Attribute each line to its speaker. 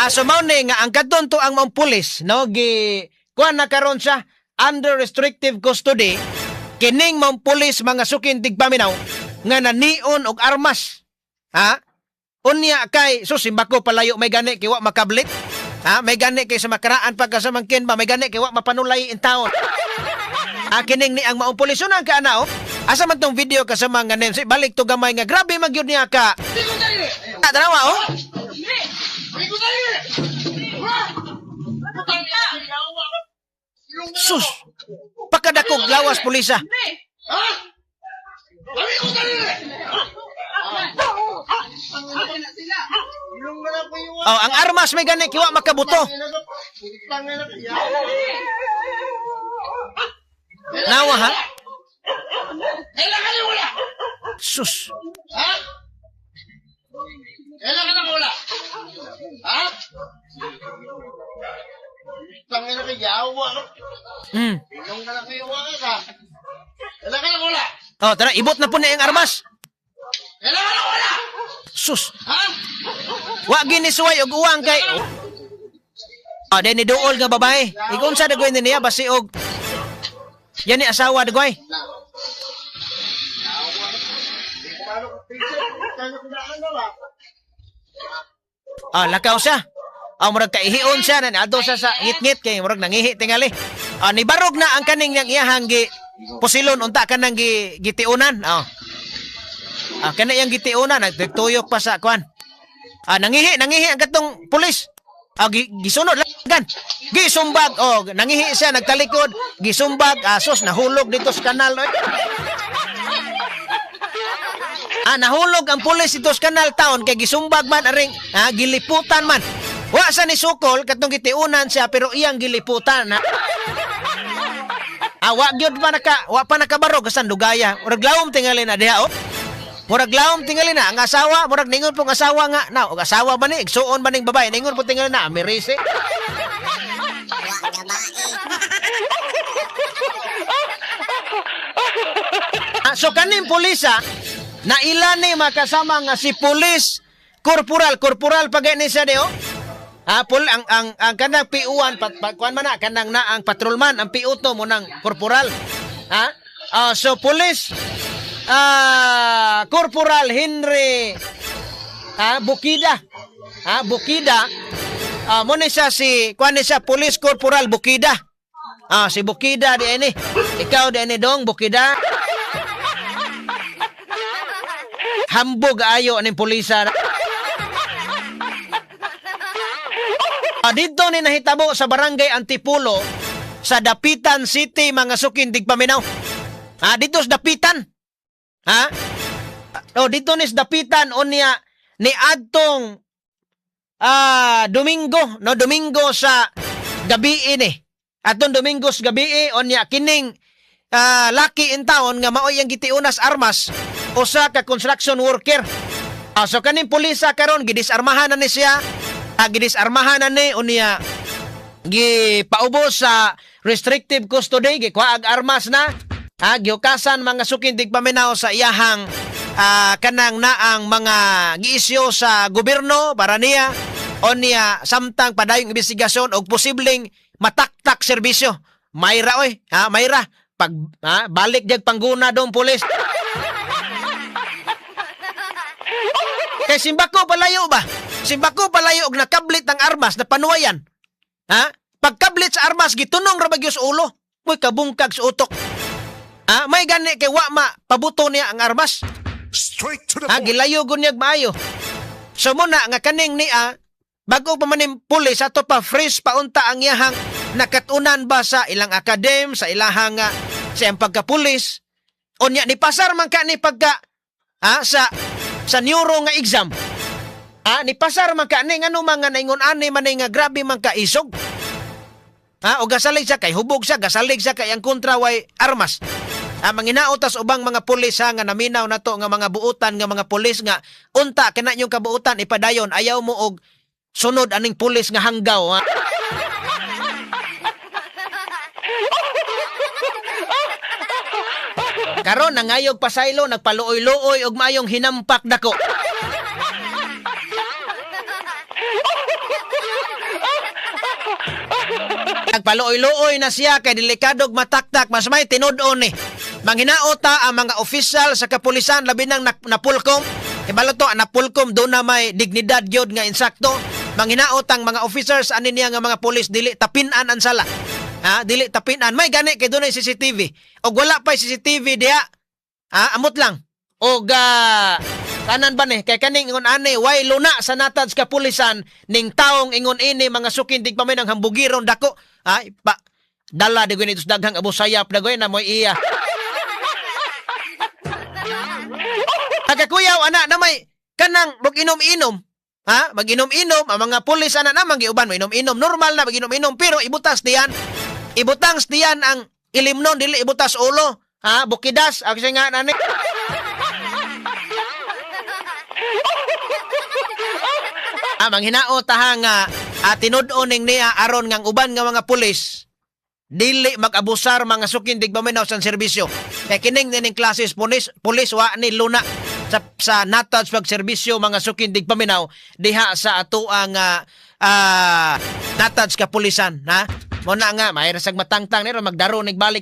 Speaker 1: So mao ni nga ang kadton to ang maong pulis no kuan na karon siya under restrictive custody kining maong pulis mga sukin tigpaminaw nga nanion og armas. Unya kay simbako palayo may gani kay wa makablit. May gani kay sa makaraan pagkasamangkin ba may gani kay wa mapanulay in taon. Kining ni ang maong pulis unang kaana asa man tong video kasama nga nem balik to gamay nga grabe magyud niya ka. Tanawa Sus! Pakadakog lawas pulisa. Ang armas may gani kiwa makabuto. Nawa ha? Sus!
Speaker 2: Kailangan na mula. Tangin na kayawa. Pinong ka na kayawa ka. Kailangan na mula.
Speaker 1: Tara, ibot na po na yung armas.
Speaker 2: Kailangan na mula.
Speaker 1: Sus! Wa ginisuway og uwang kay... Deni duol nga babae. Ikon sa dagoy niya, basi og... Yan ni asawa dagoy. Lakaw siya. Murag kaihion siya na adto sa ngit-ngit kay murag nangihi tingali. Nibarog na ang kaning yang iyahang pusilon unta kanang gitiunan. Kana yang gitiunan nagtuyok pa sa kwan. Nangihi ang katong pulis. Gisunod lagan. Gisumbag nangihi siya nagtalikod, gisumbag sos nahulog dito sa kanal. Nahulog ang pulis dito sa kanal taon kay gisumbag man aring giliputan man. Wa sa ni sukol katong gitiunan siya pero iyang giliputan. Wa pa nakabarog kasan dugaya. Murag lawom tingali na diha Murag lawom tingali na ang asawa, murag ningon pong asawa nga. Og asawa ba ni igsuon ba ning babae? Ningon po tingali na amirise. So kaning pulisa na ilan ni makasama nga si pulis korporal pagay ni siya deo. Ang kanang piuan kuan man na kanang na ang patrolman ang piuto mo ng korporal. So pulis Corporal Henry Bukida. Bukida. Mo ni siya si kuan ni siya pulis Corporal Bukida. Si Bukida di ini. Ikaw di ini dong Bukida. Hambog ayo ning pulisa. Dito ni nahitabo sa barangay Antipulo sa Dapitan City mga sukin tigpaminaw. Dito sa Dapitan. Dito ni sa Dapitan unya ni adtong Domingo sa gabi ini. Adtong Domingo sa gabi unya kining laki in town nga maoy ang gitiunas armas usa ka construction worker. So kaning pulisa karon gidisarmahan na ni siya. Gidisarmahan na ni unya gipaubos sa restrictive custody gikuha ag armas na. Giukasan mga sukin tigpaminaw sa iyahang kanang naang mga giisyo sa gobyerno para niya unya samtang padayong investigasyon og posibleng mataktak serbisyo. Mayra Mayra pag balik jag pangguna dong pulis. Kay simbako palayo ba? Simbako palayo og nakablit ang armas na panuwayan. Pagkablit sa armas gitunong ra bagyos ulo. Moy kabungkag sa utok. May gani kay wa ma pabuto niya ang armas.
Speaker 3: Straight to the point.
Speaker 1: Gilayo gunyag maayo. So muna nga kaning niya bago pa manim pulis ato pa fresh paunta ang iyahang nakatunan ba sa ilang akadem sa ilahang sa iyang pagkapulis. Unya ni pasar man ka ni pagka sa neuro nga exam. Ni pasar man ka ni ngano mga naingon ani man nga grabe man ka isog. O gasalig siya kay hubog siya, gasalig siya kay ang kontra way armas. Manginaotas ubang mga pulis nga naminaw na to nga mga buutan nga mga pulis nga unta kana yung kabuutan ipadayon ayaw mo og sunod aning pulis nga hanggaw. Karon nangayog pasaylo nagpaluoy-luoy og maayong hinampak dako. Nagpaluoy-luoy na siya kay delikadog mataktak, mas may tinud-on ni. Manghinaota ang mga opisyal sa kapulisan labi nang napulkom. Ibalo to, napulkom do na may dignidad gyud nga insakto. Manghinaot ang mga officers ani niya nga mga pulis dili tapinan ang sala. Dili tapinan. May gani kay dunay CCTV. Og wala pa CCTV diha. Amot lang. Og kanan ba ni kay kaning ingon ani way luna sa natad sa kapulisan ning taong ingon ini mga sukindig pa may nang hambugiron dako. Dala de gunitos daghang abusayap dagoy na moy iya. Kuyaw ana na may kanang mag-inom-inom. Mag-inom-inom ang mga pulis ana na mangiuban mo inom-inom normal na mag-inom-inom pero ibutas diyan. Ibutang diyan ang ilimnon dili ibutas ulo. Bukidas ako nga nani. Manghinaot nga tinud-on ning niya aron nga uban nga mga pulis dili mag-abusar mga sukindig paminaw sa serbisyo. Kay kining ning klases pulis wa ni luna sa natad pag serbisyo mga sukindig paminaw diha sa ato ang natad kapulisan mo na nga may rasag matangtang niro magdaro nig balik